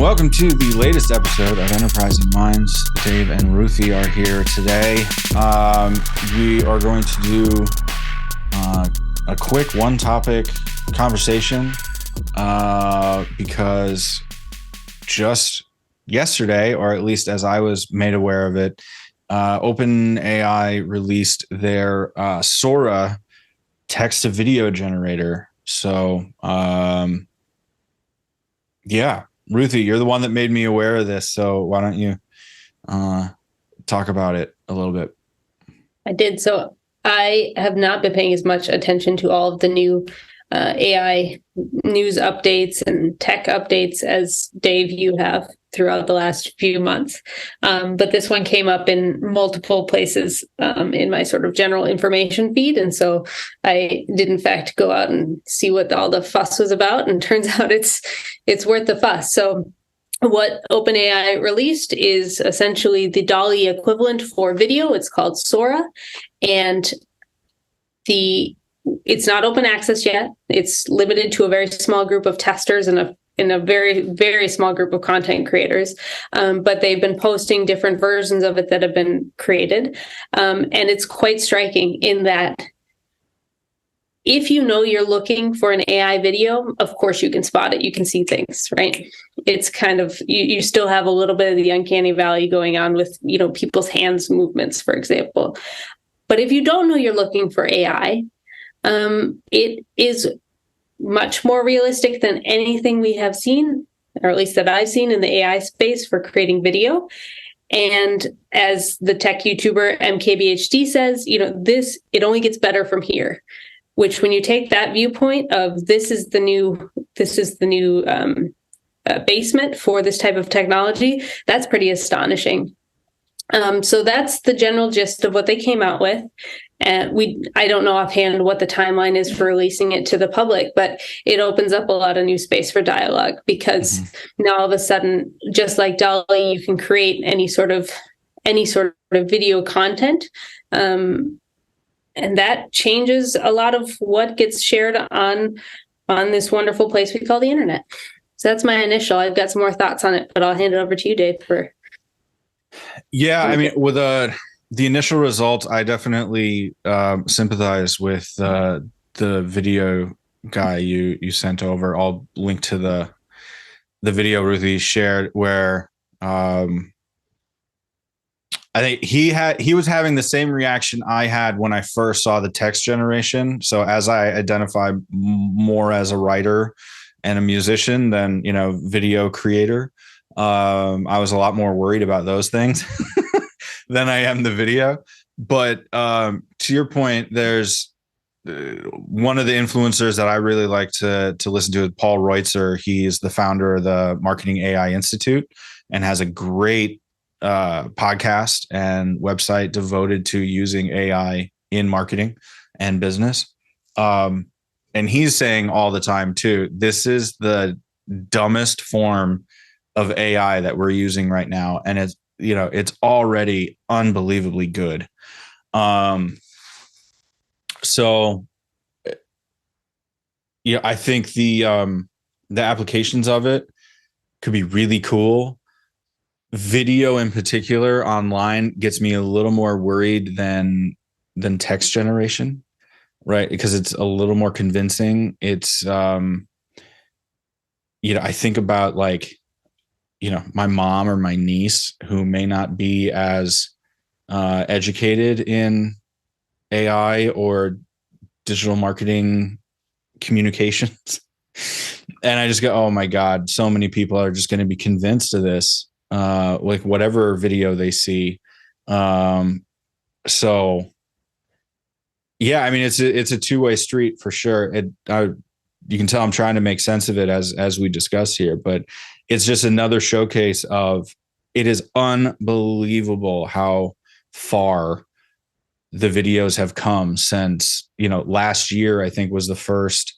welcome to the latest episode of Enterprising Minds. Dave and Ruthi are here today. We are going to do a quick one-topic conversation because just yesterday, or at least as I was made aware of it, OpenAI released their Sora text-to-video generator. So, yeah. Ruthi, you're the one that made me aware of this, so why don't you talk about it a little bit? I did. So I have not been paying as much attention to all of the new AI news updates and tech updates as Dave, you have throughout the last few months. But this one came up in multiple places in my sort of general information feed. And so I did, in fact, go out and see what all the fuss was about. And turns out it's worth the fuss. So what OpenAI released is essentially the DALL equivalent for video. It's called Sora. And it's not open access yet. It's limited to a very small group of testers and in a very, very small group of content creators. But they've been posting different versions of it that have been created. And it's quite striking in that if you know you're looking for an AI video, of course you can spot it. You can see things, right? It's kind of, you still have a little bit of the uncanny valley going on with, people's hands movements, for example. But if you don't know you're looking for AI, it is much more realistic than anything we have seen, or at least that I've seen in the AI space for creating video. And as the tech YouTuber MKBHD says, it only gets better from here. Which, when you take that viewpoint of this is the new basement for this type of technology, that's pretty astonishing. So that's the general gist of what they came out with. And I don't know offhand what the timeline is for releasing it to the public, but it opens up a lot of new space for dialogue because now all of a sudden, just like DALL, you can create any sort of video content. And that changes a lot of what gets shared on this wonderful place we call the internet. So that's my initial. I've got some more thoughts on it, but I'll hand it over to you, Dave, for. Yeah, I mean, with the initial results, I definitely sympathize with the video guy you sent over. I'll link to the video Ruthi shared where I think he was having the same reaction I had when I first saw the text generation. So as I identify more as a writer and a musician than video creator, I was a lot more worried about those things than I am the video. But to your point, there's one of the influencers that I really like to listen to is Paul Reutzer. He's the founder of the Marketing AI Institute and has a great podcast and website devoted to using AI in marketing and business. And he's saying all the time too, this is the dumbest form of AI that we're using right now. And it's already unbelievably good. So yeah, I think the applications of it could be really cool. Video in particular online gets me a little more worried than text generation, right? Because it's a little more convincing. It's I think about my mom or my niece who may not be as educated in AI or digital marketing communications. And I just go, oh my God, so many people are just going to be convinced of this. Whatever video they see. So yeah, I mean, it's a two-way street for sure. You can tell I'm trying to make sense of it as we discuss here, but it's just another showcase of it is unbelievable how far the videos have come since, last year, I think was the first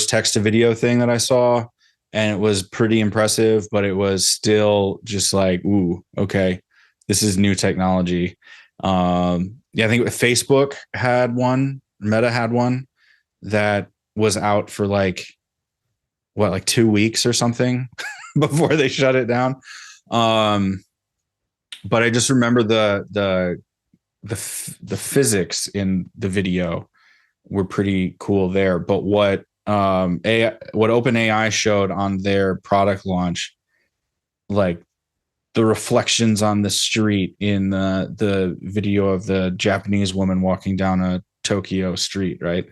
text to video thing that I saw. And it was pretty impressive, but it was still just like, ooh, okay, this is new technology. I think Facebook had one, Meta had one that was out for 2 weeks or something. before they shut it down. But I just remember the physics in the video were pretty cool there. But what OpenAI showed on their product launch, like the reflections on the street in the video of the Japanese woman walking down a Tokyo street, right?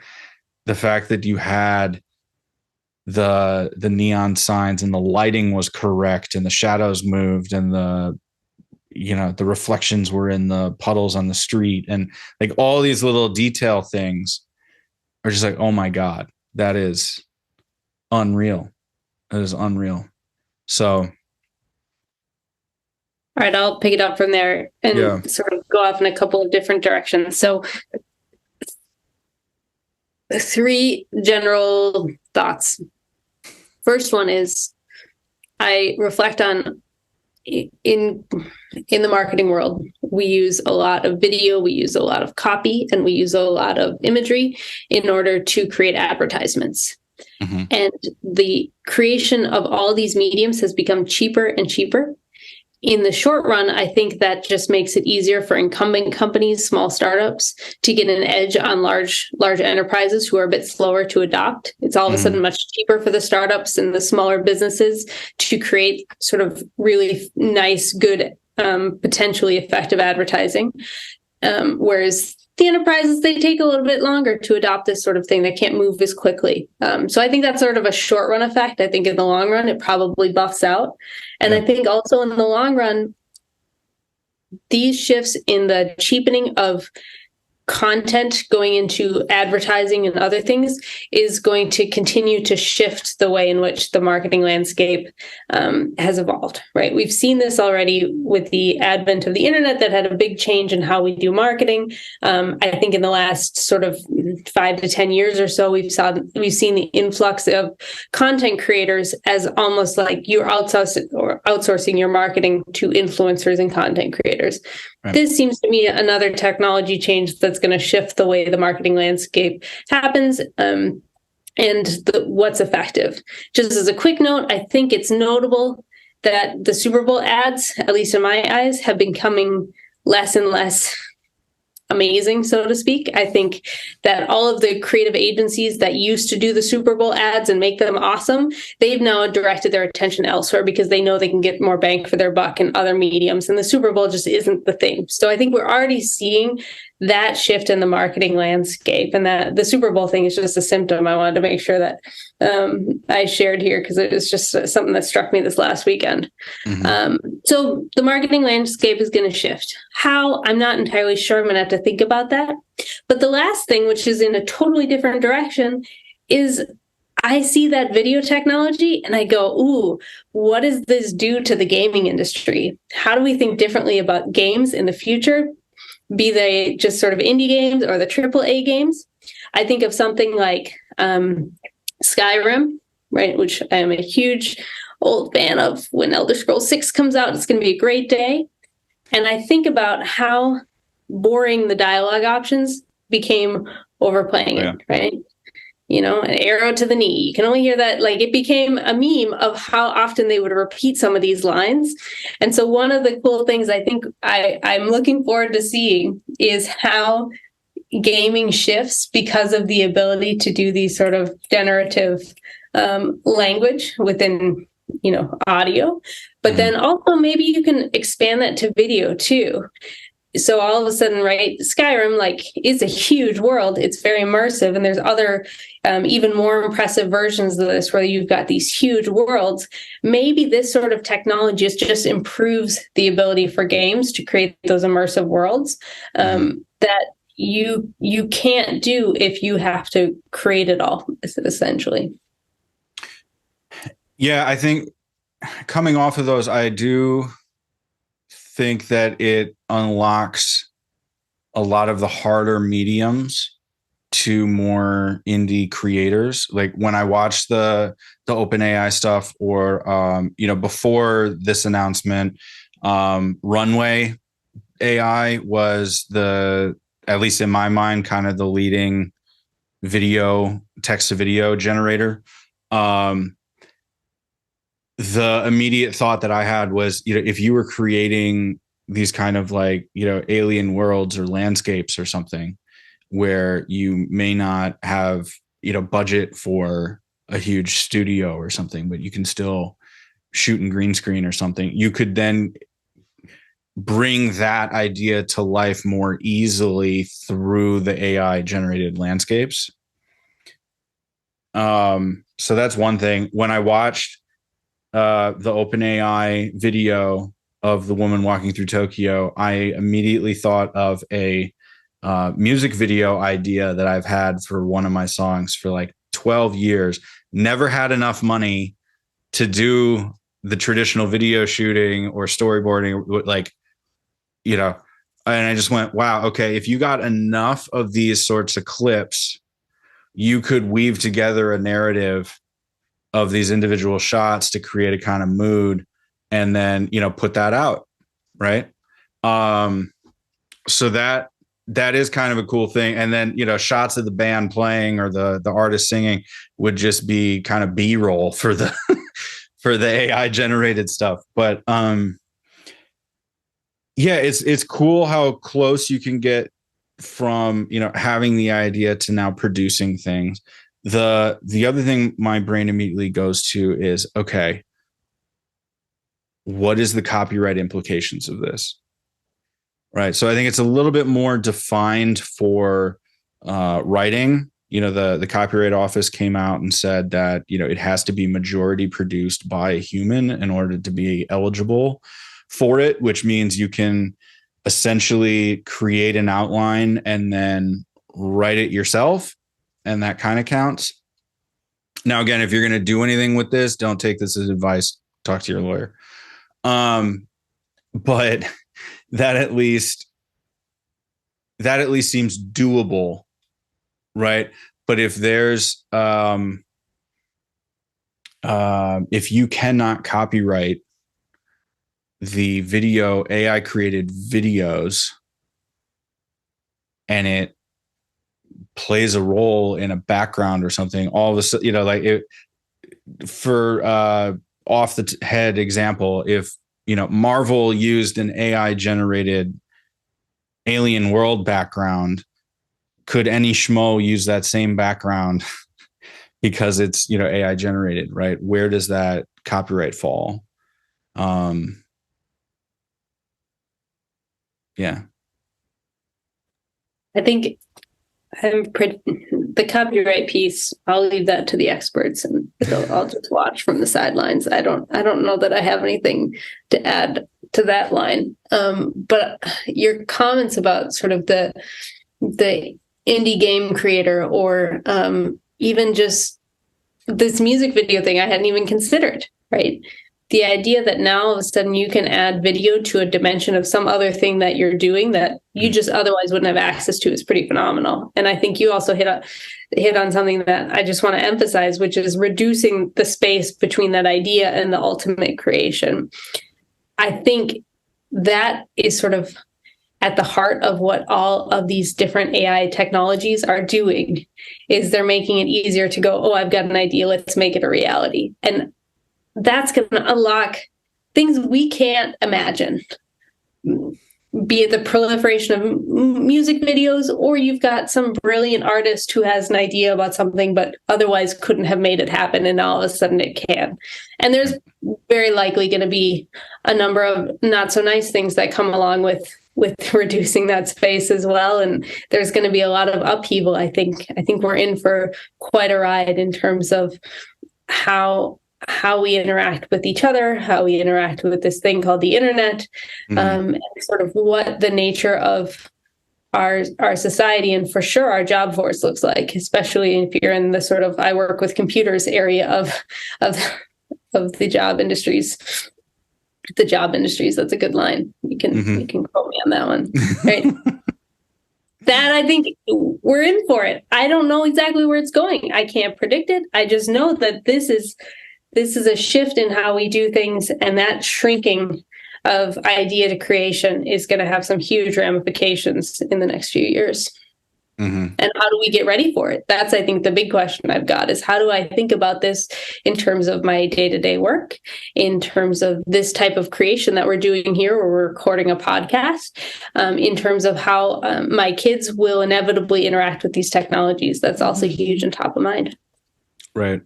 The fact that you had the neon signs and the lighting was correct and the shadows moved and the reflections were in the puddles on the street, and like all these little detail things are just like, oh my God, that is unreal. That is unreal. So, all right, I'll pick it up from there and sort of go off in a couple of different directions. So 3 general thoughts. First one is I reflect on in the marketing world, we use a lot of video, we use a lot of copy, and we use a lot of imagery in order to create advertisements. Mm-hmm. And the creation of all these mediums has become cheaper and cheaper. In the short run, I think that just makes it easier for incumbent companies, small startups, to get an edge on large enterprises who are a bit slower to adopt. It's all of a sudden much cheaper for the startups and the smaller businesses to create sort of really nice, good, potentially effective advertising. Whereas the enterprises, they take a little bit longer to adopt this sort of thing. They can't move as quickly. So I think that's sort of a short run effect. I think in the long run, it probably buffs out. And I think also in the long run, these shifts in the cheapening of content going into advertising and other things is going to continue to shift the way in which the marketing landscape has evolved, right? We've seen this already with the advent of the internet that had a big change in how we do marketing. I think in the last sort of 5 to 10 years or so, we've seen the influx of content creators as almost like you're outsourcing your marketing to influencers and content creators. Right. This seems to me another technology change that's going to shift the way the marketing landscape happens and what's effective. Just as a quick note, I think it's notable that the Super Bowl ads, at least in my eyes, have been becoming less and less amazing, so to speak. I think that all of the creative agencies that used to do the Super Bowl ads and make them awesome, they've now directed their attention elsewhere because they know they can get more bang for their buck in other mediums, and the Super Bowl just isn't the thing. So I think we're already seeing that shift in the marketing landscape, and that the Super Bowl thing is just a symptom. I wanted to make sure that I shared here because it was just something that struck me this last weekend. Mm-hmm. So the marketing landscape is going to shift. How? I'm not entirely sure. I'm going to have to think about that. But the last thing, which is in a totally different direction, is I see that video technology and I go, ooh, what does this do to the gaming industry? How do we think differently about games in the future? Be they just sort of indie games or the AAA games. I think of something like Skyrim, right, which I am a huge old fan of. When Elder Scrolls 6 comes out, it's going to be a great day. And I think about how boring the dialogue options became overplaying it, right? You know, an arrow to the knee. You can only hear that, like it became a meme of how often they would repeat some of these lines. And so one of the cool things I think I'm looking forward to seeing is how gaming shifts because of the ability to do these sort of generative language within, audio. But then also maybe you can expand that to video too. So all of a sudden, right, Skyrim is a huge world. It's very immersive, and there's other even more impressive versions of this where you've got these huge worlds. Maybe this sort of technology just improves the ability for games to create those immersive worlds that you can't do if you have to create it all, essentially. Yeah, I think coming off of those, I do think that it unlocks a lot of the harder mediums to more indie creators. Like when I watched the OpenAI stuff, or before this announcement, Runway AI was at least in my mind, kind of the leading text to video generator. the immediate thought that I had was, if you were creating these kind of like, alien worlds or landscapes or something where you may not have, budget for a huge studio or something, but you can still shoot in green screen or something, you could then bring that idea to life more easily through the AI generated landscapes. So that's one thing. When I watched the OpenAI video of the woman walking through Tokyo, I immediately thought of a music video idea that I've had for one of my songs for like 12 years. Never had enough money to do the traditional video shooting or storyboarding, like, and I just went, wow, okay, if you got enough of these sorts of clips, you could weave together a narrative of these individual shots to create a kind of mood and then, put that out. Right. So that is kind of a cool thing. And then, shots of the band playing or the artist singing would just be kind of B-roll for the, for the AI generated stuff. But, yeah, it's cool how close you can get from, having the idea to now producing things. The other thing my brain immediately goes to is, okay, what is the copyright implications of this? Right. So I think it's a little bit more defined for writing. The Copyright Office came out and said that, it has to be majority produced by a human in order to be eligible for it, which means you can essentially create an outline and then write it yourself. And that kind of counts. Now, again, if you're going to do anything with this, don't take this as advice. Talk to your lawyer. But that at least seems doable, right? But if there's if you cannot copyright the video, AI created videos, and it plays a role in a background or something, all of a sudden, like it, for off the head example, if Marvel used an AI generated alien world background, could any schmo use that same background because it's AI generated, right? Where does that copyright fall? Yeah, I think the copyright piece, I'll leave that to the experts, and I'll just watch from the sidelines. I don't know that I have anything to add to that line. But your comments about sort of the indie game creator, or even just this music video thing, I hadn't even considered, right? The idea that now all of a sudden you can add video to a dimension of some other thing that you're doing that you just otherwise wouldn't have access to is pretty phenomenal. And I think you also hit on something that I just want to emphasize, which is reducing the space between that idea and the ultimate creation. I think that is sort of at the heart of what all of these different AI technologies are doing, is they're making it easier to go, oh, I've got an idea, let's make it a reality. And that's going to unlock things we can't imagine, be it the proliferation of music videos, or you've got some brilliant artist who has an idea about something but otherwise couldn't have made it happen, and all of a sudden it can. And there's very likely going to be a number of not so nice things that come along with reducing that space as well. And there's going to be a lot of upheaval. I think we're in for quite a ride in terms of how we interact with each other, how we interact with this thing called the internet, and sort of what the nature of our society, and for sure our job force, looks like, especially if you're in the sort of I work with computers area of the job industries. The job industries, that's a good line. You can quote me on that one, right? That, I think we're in for it. I don't know exactly where it's going. I can't predict it. I just know that this is a shift in how we do things, and that shrinking of idea to creation is going to have some huge ramifications in the next few years. Mm-hmm. And how do we get ready for it? That's, I think, the big question I've got is how do I think about this in terms of my day-to-day work, in terms of this type of creation that we're doing here, where we're recording a podcast, in terms of how my kids will inevitably interact with these technologies. That's also huge and top of mind. Right.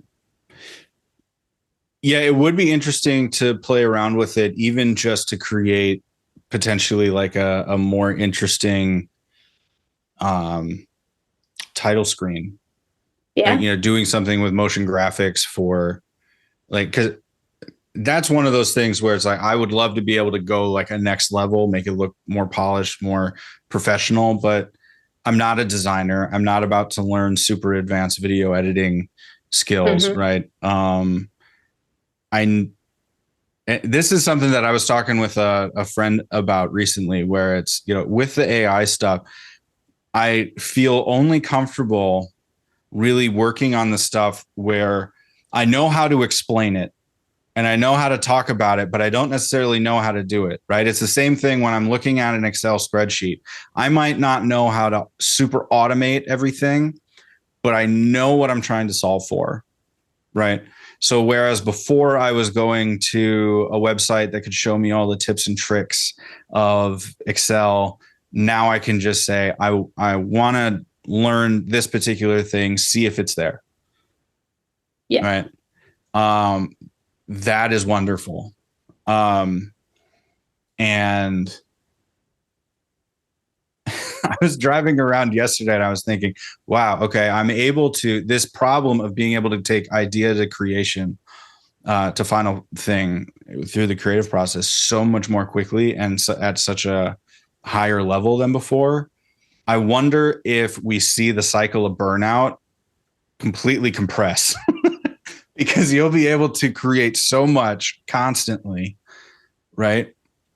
Yeah, it would be interesting to play around with it, even just to create potentially like a more interesting title screen. Yeah. Like, doing something with motion graphics for like, because that's one of those things where it's like, I would love to be able to go like a next level, make it look more polished, more professional, but I'm not a designer. I'm not about to learn super advanced video editing skills. Mm-hmm. Right. This is something that I was talking with a friend about recently, where it's, with the AI stuff, I feel only comfortable really working on the stuff where I know how to explain it and I know how to talk about it, but I don't necessarily know how to do it. Right. It's the same thing when I'm looking at an Excel spreadsheet. I might not know how to super automate everything, but I know what I'm trying to solve for. Right. So whereas before I was going to a website that could show me all the tips and tricks of Excel, now I can just say, I want to learn this particular thing, see if it's there. Yeah. Right. That is wonderful. And I was driving around yesterday and I was thinking, wow, okay, I'm able to, this problem of being able to take idea to creation to final thing through the creative process so much more quickly and so at such a higher level than before. I wonder if we see the cycle of burnout completely compress because you'll be able to create so much constantly, right?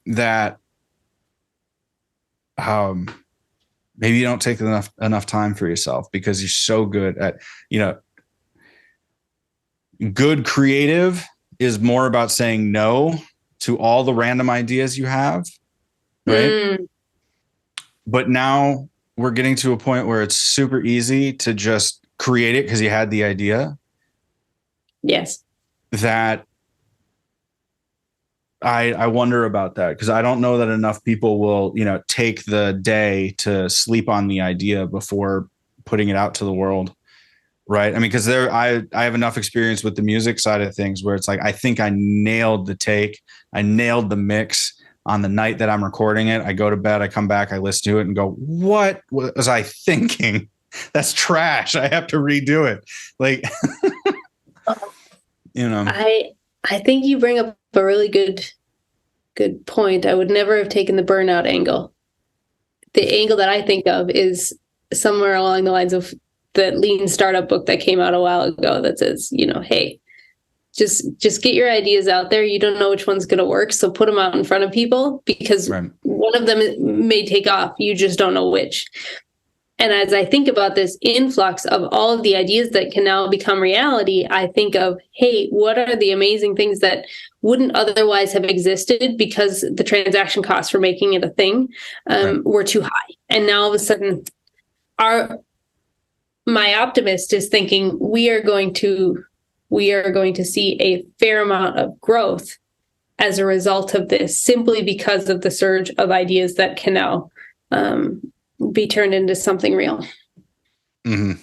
That maybe you don't take enough time for yourself because you're so good at, good creative is more about saying no to all the random ideas you have, right? But now we're getting to a point where it's super easy to just create it because you had the idea. Yes. That I wonder about that because I don't know that enough people will, take the day to sleep on the idea before putting it out to the world. Right. I mean, because I have enough experience with the music side of things where it's like, I think I nailed the take. I nailed the mix on the night that I'm recording it. I go to bed, I come back, I listen to it and go, what was I thinking? That's trash. I have to redo it. Like, I think you bring up a really good point. I would never have taken the burnout angle. The angle that I think of is somewhere along the lines of the lean startup book that came out a while ago that says, hey, just get your ideas out there. You don't know which one's going to work. So put them out in front of people because one of them may take off. You just don't know which. And as I think about this influx of all of the ideas that can now become reality, I think of, hey, what are the amazing things that wouldn't otherwise have existed because the transaction costs for making it a thing were too high. And now all of a sudden, my optimist is thinking we are going to see a fair amount of growth as a result of this, simply because of the surge of ideas that can now be turned into something real. Mm-hmm.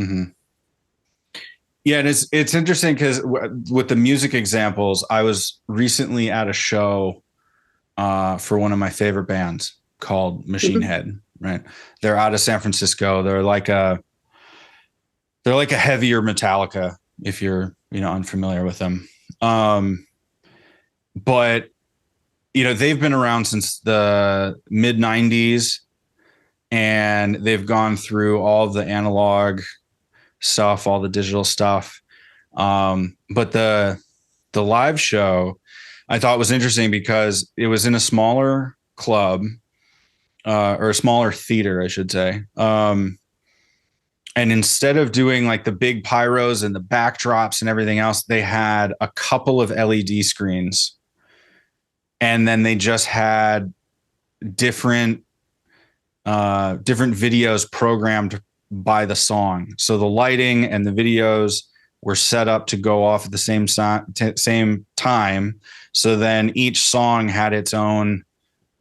Mm-hmm. Yeah, and it's interesting because with the music examples, I was recently at a show for one of my favorite bands called Machine Head. Right, they're out of San Francisco. They're like a heavier Metallica if you're unfamiliar with them. But they've been around since the mid 90s and they've gone through all the analog stuff, all the digital stuff. But the live show I thought was interesting because it was in a smaller club or a smaller theater, I should say. And instead of doing like the big pyros and the backdrops and everything else, they had a couple of LED screens. And then they just had different different videos programmed by the song. So the lighting and the videos were set up to go off at the same time. So then each song had its own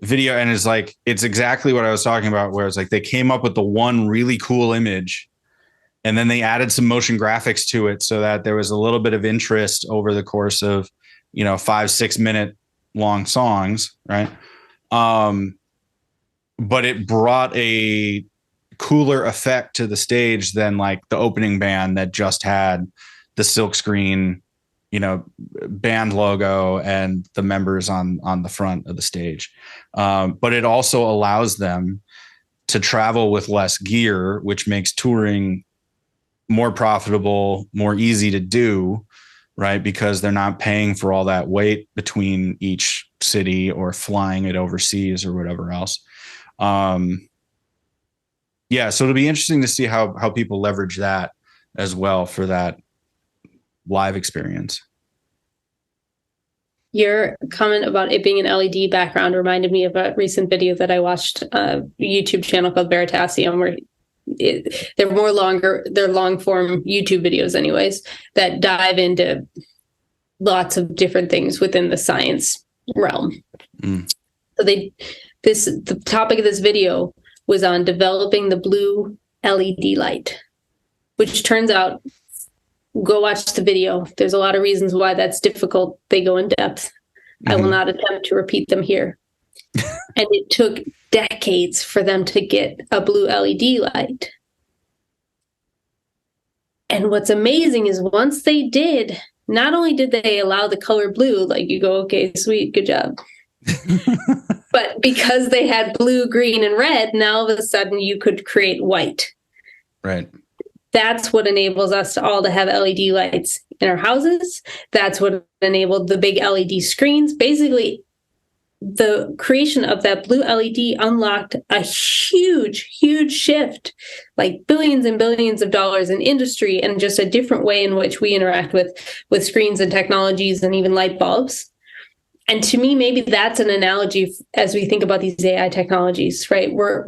video, and it's exactly what I was talking about, where it's like they came up with the one really cool image and then they added some motion graphics to it so that there was a little bit of interest over the course of, 5-6 minute long songs. Right. But it brought a cooler effect to the stage than like the opening band that just had the silk screen, band logo and the members on the front of the stage. But it also allows them to travel with less gear, which makes touring more profitable, more easy to do, right? Because they're not paying for all that weight between each city or flying it overseas or whatever else. Yeah, so it'll be interesting to see how people leverage that as well for that live experience. Your comment about it being an LED background reminded me of a recent video that I watched, a YouTube channel called Veritasium, where they're long form YouTube videos anyways, that dive into lots of different things within the science realm. So the topic of this video was on developing the blue LED light, which turns out, go watch the video. There's a lot of reasons why that's difficult. They go in depth. I will not attempt to repeat them here. And it took decades for them to get a blue LED light. And what's amazing is once they did, not only did they allow the color blue, like you go, okay, sweet, good job. But because they had blue, green, and red, now all of a sudden you could create white. Right. That's what enables us all to have LED lights in our houses. That's what enabled the big LED screens. Basically, the creation of that blue LED unlocked a huge, huge shift, like billions and billions of dollars in industry, and just a different way in which we interact with screens and technologies and even light bulbs. And to me, maybe that's an analogy as we think about these AI technologies, right? We're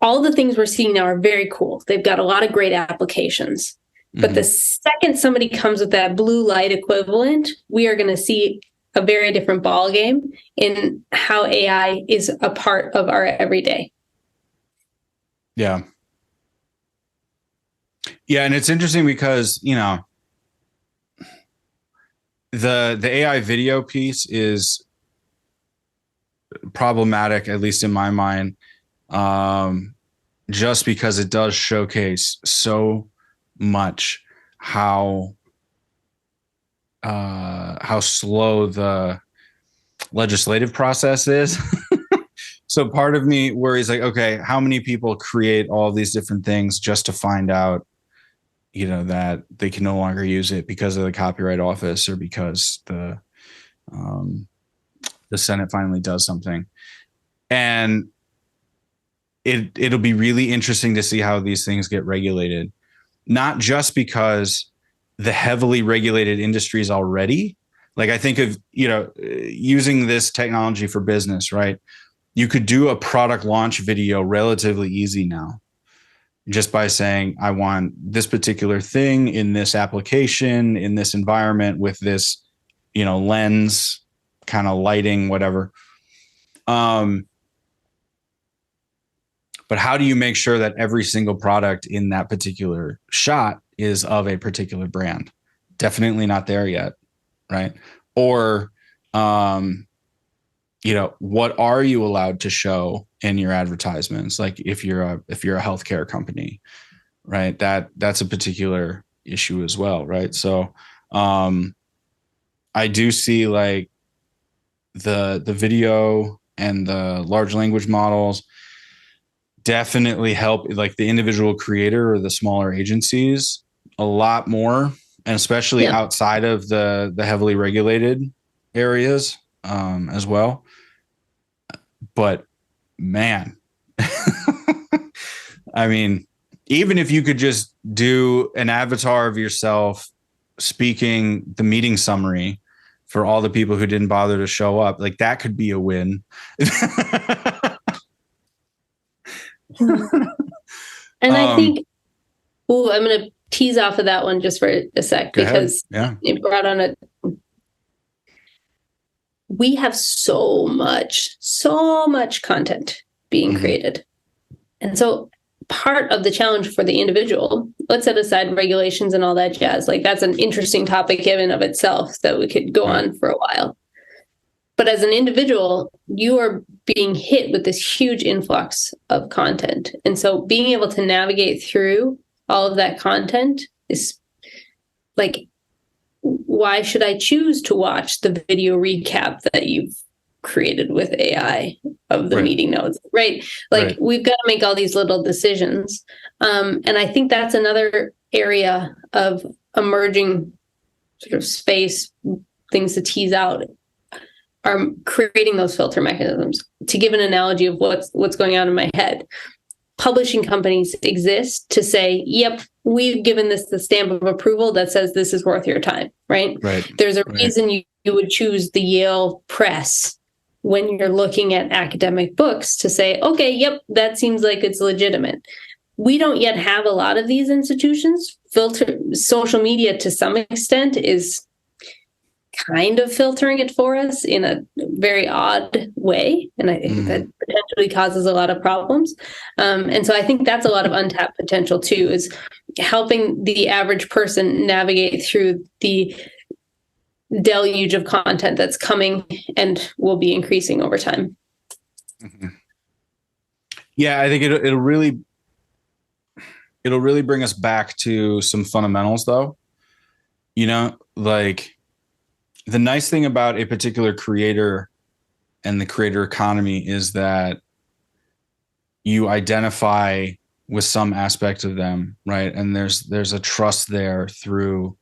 all the things we're seeing now are very cool. They've got a lot of great applications. But the second somebody comes with that blue light equivalent, we are going to see a very different ball game in how AI is a part of our everyday. Yeah. Yeah. And it's interesting because, the AI video piece is problematic, at least in my mind, just because it does showcase so much how slow the legislative process is. So part of me worries, like, okay, how many people create all these different things just to find out, that they can no longer use it because of the Copyright Office or because the Senate finally does something. And it'll be really interesting to see how these things get regulated, not just because the heavily regulated industries already, like I think of, using this technology for business, right? You could do a product launch video relatively easy now, just by saying, I want this particular thing in this application, in this environment with this, lens, kind of lighting, whatever. But how do you make sure that every single product in that particular shot is of a particular brand? Definitely not there yet, right? Or, what are you allowed to show in your advertisements? Like if you're a healthcare company, right? That's a particular issue as well, right? So, I do see like the video and the large language models definitely help like the individual creator or the smaller agencies a lot more, and especially outside of the heavily regulated areas as well. But man, I mean, even if you could just do an avatar of yourself speaking the meeting summary for all the people who didn't bother to show up, like that could be a win. And I think, I'm going to tease off of that one just for a sec, because it brought on we have so much content being created. And so part of the challenge for the individual, let's set aside regulations and all that jazz. Like, that's an interesting topic in and of itself that we could go on for a while. But as an individual, you are being hit with this huge influx of content. And so being able to navigate through all of that content is like, why should I choose to watch the video recap that you've created with AI of the meeting notes, right? Like, we've got to make all these little decisions. And I think that's another area of emerging sort of space, things to tease out, are creating those filter mechanisms. To give an analogy of what's going on in my head, publishing companies exist to say, yep, we've given this the stamp of approval that says this is worth your time, right? There's a reason you would choose the Yale Press when you're looking at academic books to say, okay, yep, that seems like it's legitimate. We don't yet have a lot of these institutions. Social media to some extent is kind of filtering it for us in a very odd way. And I think that potentially causes a lot of problems. And so I think that's a lot of untapped potential too, is helping the average person navigate through the deluge of content that's coming and will be increasing over time. Yeah, I think it'll really bring us back to some fundamentals, though. You know, like, the nice thing about a particular creator and the creator economy is that you identify with some aspect of them, right? And there's a trust there through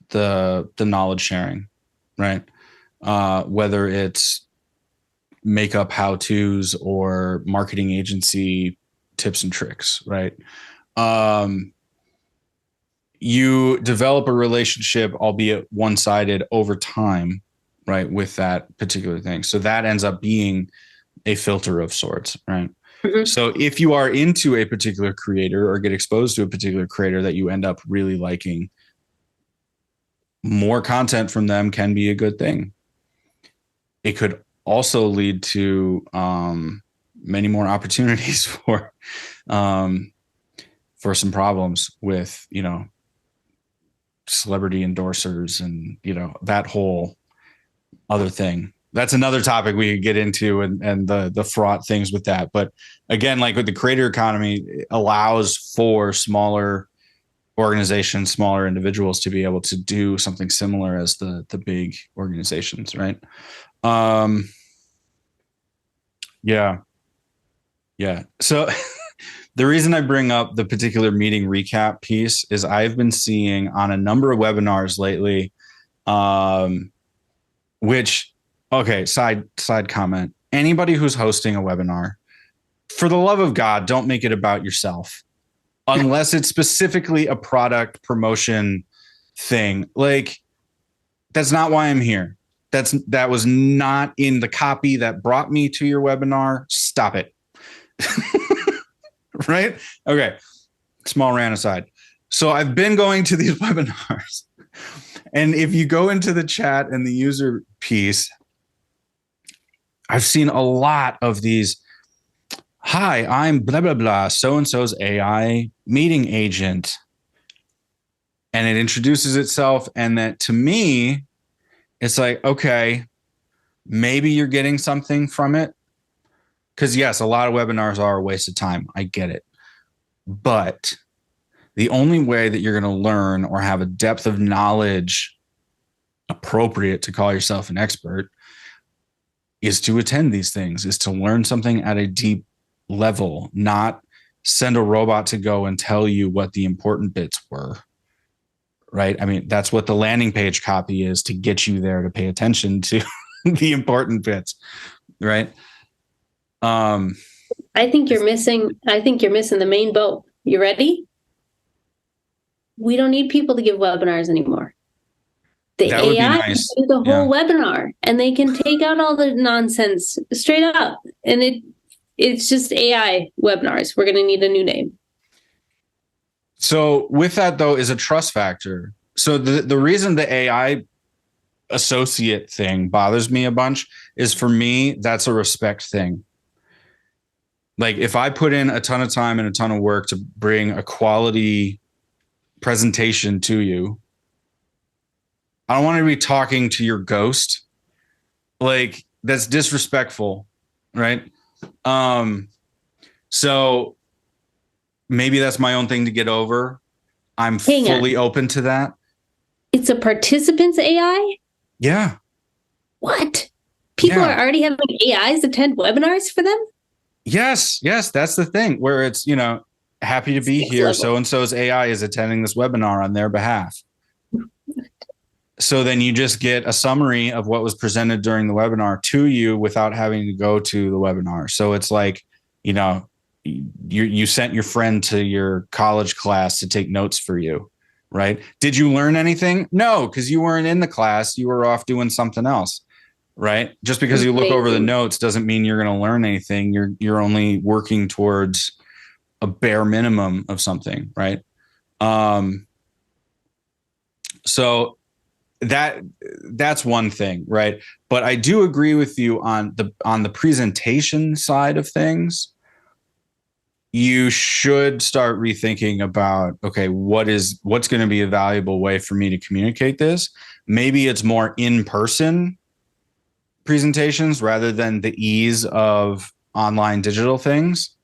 the knowledge sharing, right? Whether it's makeup how-tos or marketing agency tips and tricks, right? You develop a relationship, albeit one-sided, over time, right, with that particular thing. So that ends up being a filter of sorts, right? So if you are into a particular creator or get exposed to a particular creator that you end up really liking, more content from them can be a good thing. It could also lead to many more opportunities for some problems with, you know, celebrity endorsers and, you know, that whole other thing. That's another topic we could get into, and the fraught things with that. But again, like with the creator economy, it allows for smaller organizations, smaller individuals to be able to do something similar as the big organizations, right? Yeah. So the reason I bring up the particular meeting recap piece is I've been seeing on a number of webinars lately, side comment, anybody who's hosting a webinar, for the love of God, don't make it about yourself unless it's specifically a product promotion thing. Like, that's not why I'm here. That was not in the copy that brought me to your webinar. Stop it. Right? Okay. Small rant aside. So I've been going to these webinars, and if you go into the chat and the user piece, I've seen a lot of these. Hi, I'm blah, blah, blah, so-and-so's AI meeting agent. And it introduces itself. And that, to me, it's like, okay, maybe you're getting something from it. Because yes, a lot of webinars are a waste of time. I get it. But the only way that you're going to learn or have a depth of knowledge appropriate to call yourself an expert is to attend these things, is to learn something at a deep level, not send a robot to go and tell you what the important bits were. Right? I mean, that's what the landing page copy is, to get you there to pay attention to the important bits. Right? I think you're missing the main boat. You ready? We don't need people to give webinars anymore. The that would AI be nice. can do the whole webinar, and they can take out all the nonsense straight up. And It's just AI webinars. We're going to need a new name. So with that, though, is a trust factor. So the reason the AI associate thing bothers me a bunch is, for me, that's a respect thing. Like, if I put in a ton of time and a ton of work to bring a quality presentation to you, I don't want to be talking to your ghost. Like, that's disrespectful, right? So maybe that's my own thing to get over. I'm fully open to that. It's a participant's AI? Yeah. What? People are already having AIs attend webinars for them? Yes. That's the thing, where it's, happy to be here. So-and-so's AI is attending this webinar on their behalf. So then you just get a summary of what was presented during the webinar to you without having to go to the webinar. So it's like, you sent your friend to your college class to take notes for you, right? Did you learn anything? No, because you weren't in the class. You were off doing something else, right? Just because you look over the notes doesn't mean you're going to learn anything. You're only working towards a bare minimum of something, right? So that's one thing, right? But I do agree with you on the presentation side of things. You should start rethinking about, okay, what's going to be a valuable way for me to communicate this? Maybe it's more in-person presentations rather than the ease of online digital things,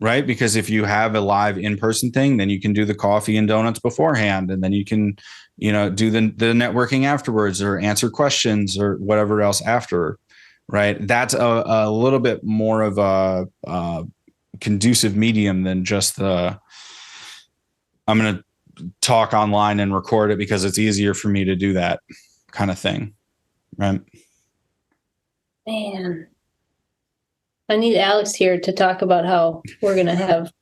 right? Because if you have a live in-person thing, then you can do the coffee and donuts beforehand, and then you can, do the networking afterwards, or answer questions or whatever else after, right? That's a little bit more of a conducive medium than just I'm going to talk online and record it because it's easier for me to do that kind of thing, right? Man, I need Alex here to talk about how we're going to have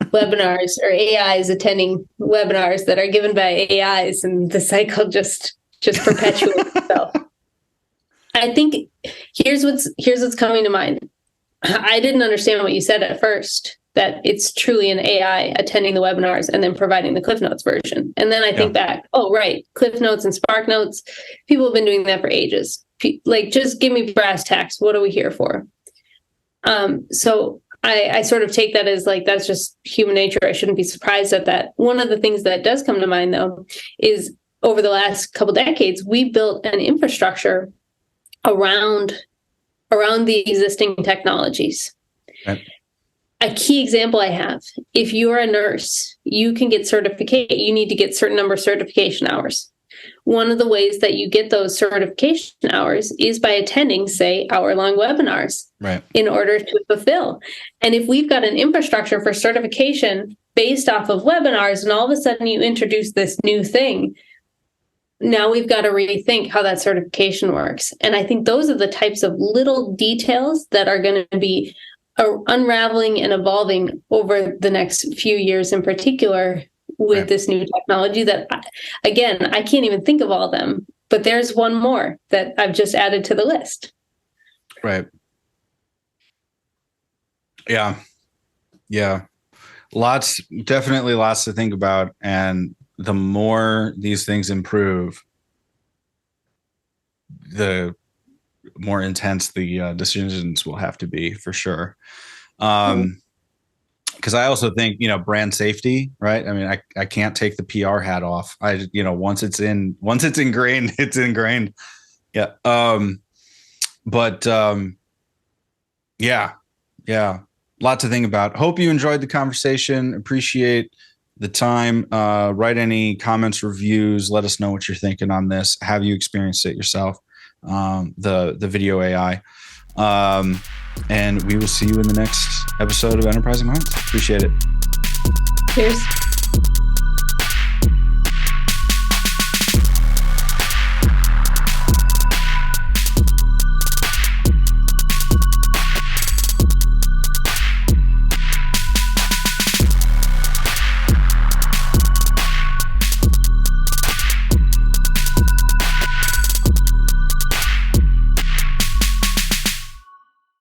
webinars, or AIs attending webinars that are given by AIs, and the cycle just perpetuates itself. I think here's what's coming to mind. I didn't understand what you said at first, that it's truly an AI attending the webinars and then providing the Cliff Notes version. And then I think back, oh, right, Cliff Notes and Spark Notes, people have been doing that for ages. Like, just give me brass tacks. What are we here for? So I sort of take that as like, that's just human nature. I shouldn't be surprised at that. One of the things that does come to mind, though, is over the last couple decades, we built an infrastructure around the existing technologies. Right. A key example I have, if you're a nurse, you can get certification. You need to get certain number of certification hours. One of the ways that you get those certification hours is by attending, say, hour-long webinars, right, in order to fulfill. And if we've got an infrastructure for certification based off of webinars, and all of a sudden you introduce this new thing, now we've got to rethink how that certification works. And I think those are the types of little details that are going to be unraveling and evolving over the next few years in particular with this new technology that, again, I can't even think of all of them, but there's one more that I've just added to the list. Right. Yeah. Definitely lots to think about. And the more these things improve, the more intense the decisions will have to be, for sure. Because I also think, brand safety, right? I mean, I can't take the PR hat off. Once it's ingrained, it's ingrained. Yeah. Yeah. Lot to think about. Hope you enjoyed the conversation. Appreciate the time. Write any comments, reviews. Let us know what you're thinking on this. Have you experienced it yourself? The video AI. And we will see you in the next episode of Enterprising Minds. Appreciate it. Cheers.